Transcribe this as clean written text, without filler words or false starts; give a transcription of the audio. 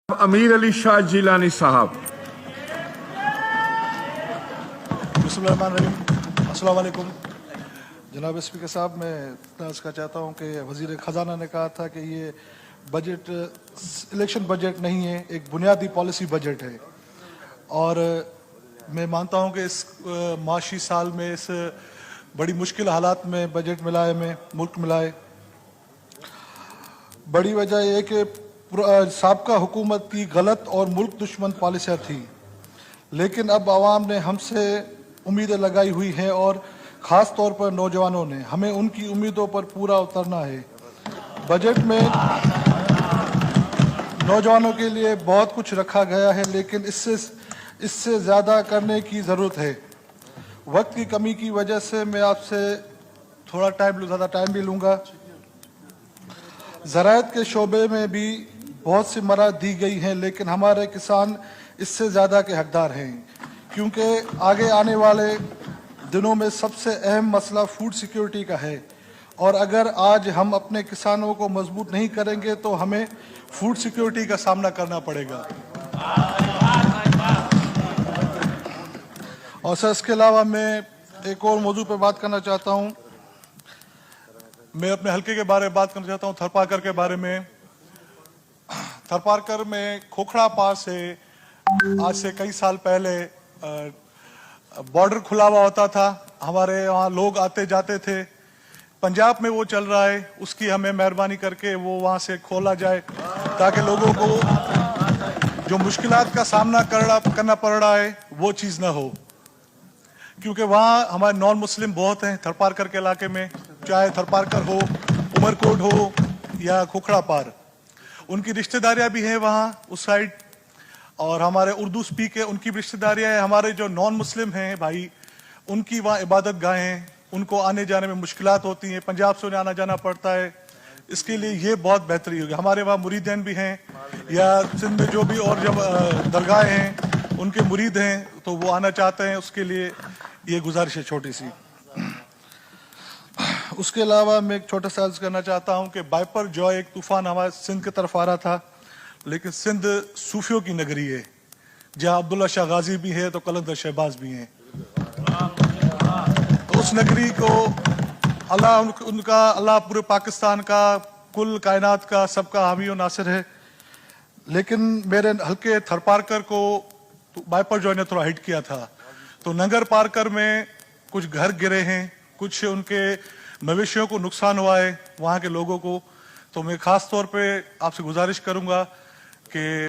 अमीर अली शाह जिलानी साहब। अस्सलाम वालेकुम जनाब स्पीकर साहब, मैं इतना इसका चाहता हूँ कि वज़ीर ख़जाना ने कहा था कि ये बजट इलेक्शन बजट नहीं है, एक बुनियादी पॉलिसी बजट है। और मैं मानता हूँ कि इस माशी साल में इस बड़ी मुश्किल हालात में बजट मिला है, में मुल्क मिला है। बड़ी वजह यह कि साबका हुकूमत की गलत और मुल्क दुश्मन पॉलिसियाँ थी, लेकिन अब आवाम ने हमसे उम्मीदें लगाई हुई हैं और ख़ास तौर पर नौजवानों ने हमें उनकी उम्मीदों पर पूरा उतरना है। बजट में नौजवानों के लिए बहुत कुछ रखा गया है, लेकिन इससे ज़्यादा करने की ज़रूरत है। वक्त की कमी की वजह से मैं आपसे थोड़ा ज़्यादा टाइम भी लूँगा। ज़राअत के शोबे में भी बहुत सी मदद दी गई हैं, लेकिन हमारे किसान इससे ज़्यादा के हकदार हैं, क्योंकि आगे आने वाले दिनों में सबसे अहम मसला फूड सिक्योरिटी का है। और अगर आज हम अपने किसानों को मजबूत नहीं करेंगे तो हमें फूड सिक्योरिटी का सामना करना पड़ेगा। और सर, इसके अलावा मैं एक और मौजू पर बात करना चाहता हूँ। मैं अपने हल्के के बारे में बात करना चाहता हूँ, थरपारकर के बारे में। थरपारकर में खोखड़ा पार से आज से कई साल पहले बॉर्डर खुला हुआ होता था, हमारे वहाँ लोग आते जाते थे। पंजाब में वो चल रहा है, उसकी हमें मेहरबानी करके वो वहाँ से खोला जाए, ताकि लोगों को जो मुश्किलात का सामना करना पड़ रहा है वो चीज़ ना हो। क्योंकि वहाँ हमारे नॉन मुस्लिम बहुत हैं थरपारकर के इलाके में, चाहे थरपारकर हो, उमरकोट हो या खोखड़ा पार। उनकी रिश्तेदारियाँ भी हैं वहाँ उस साइड, और हमारे उर्दू स्पीक है उनकी भी रिश्तेदारियाँ हैं। हमारे जो नॉन मुस्लिम हैं भाई, उनकी वहाँ इबादत गाहें हैं, उनको आने जाने में मुश्किलात होती हैं, पंजाब से उन्हें आना जाना पड़ता है। इसके लिए ये बहुत बेहतरी होगी। हमारे वहाँ मुरीदैन भी हैं, या सिंध में जो भी और जब दरगाहें हैं उनके मुरीद हैं तो वो आना चाहते हैं, उसके लिए ये गुजारिश है छोटी सी। उसके अलावा मैं एक छोटा सा अर्ज करना चाहता हूँ कि बाइपर जॉय एक तूफान हमारे सिंध की तरफ आ रहा था, लेकिन सिंध सूफियों की नगरी है, जहाँ अब्दुल्ला शाह गाजी भी है तो कलंदर शहबाज भी हैं। तो उस नगरी को अल्लाह पूरे पाकिस्तान का, कुल कायनात का, सबका हामी और नासिर है। लेकिन मेरे हल्के थरपारकर को तो बाइपर जॉय ने थोड़ा हिट किया था, तो नगर पारकर में कुछ घर गिरे हैं, कुछ उनके मवेशियों को नुकसान हुआ है वहाँ के लोगों को। तो मैं ख़ास तौर पे आपसे गुजारिश करूँगा कि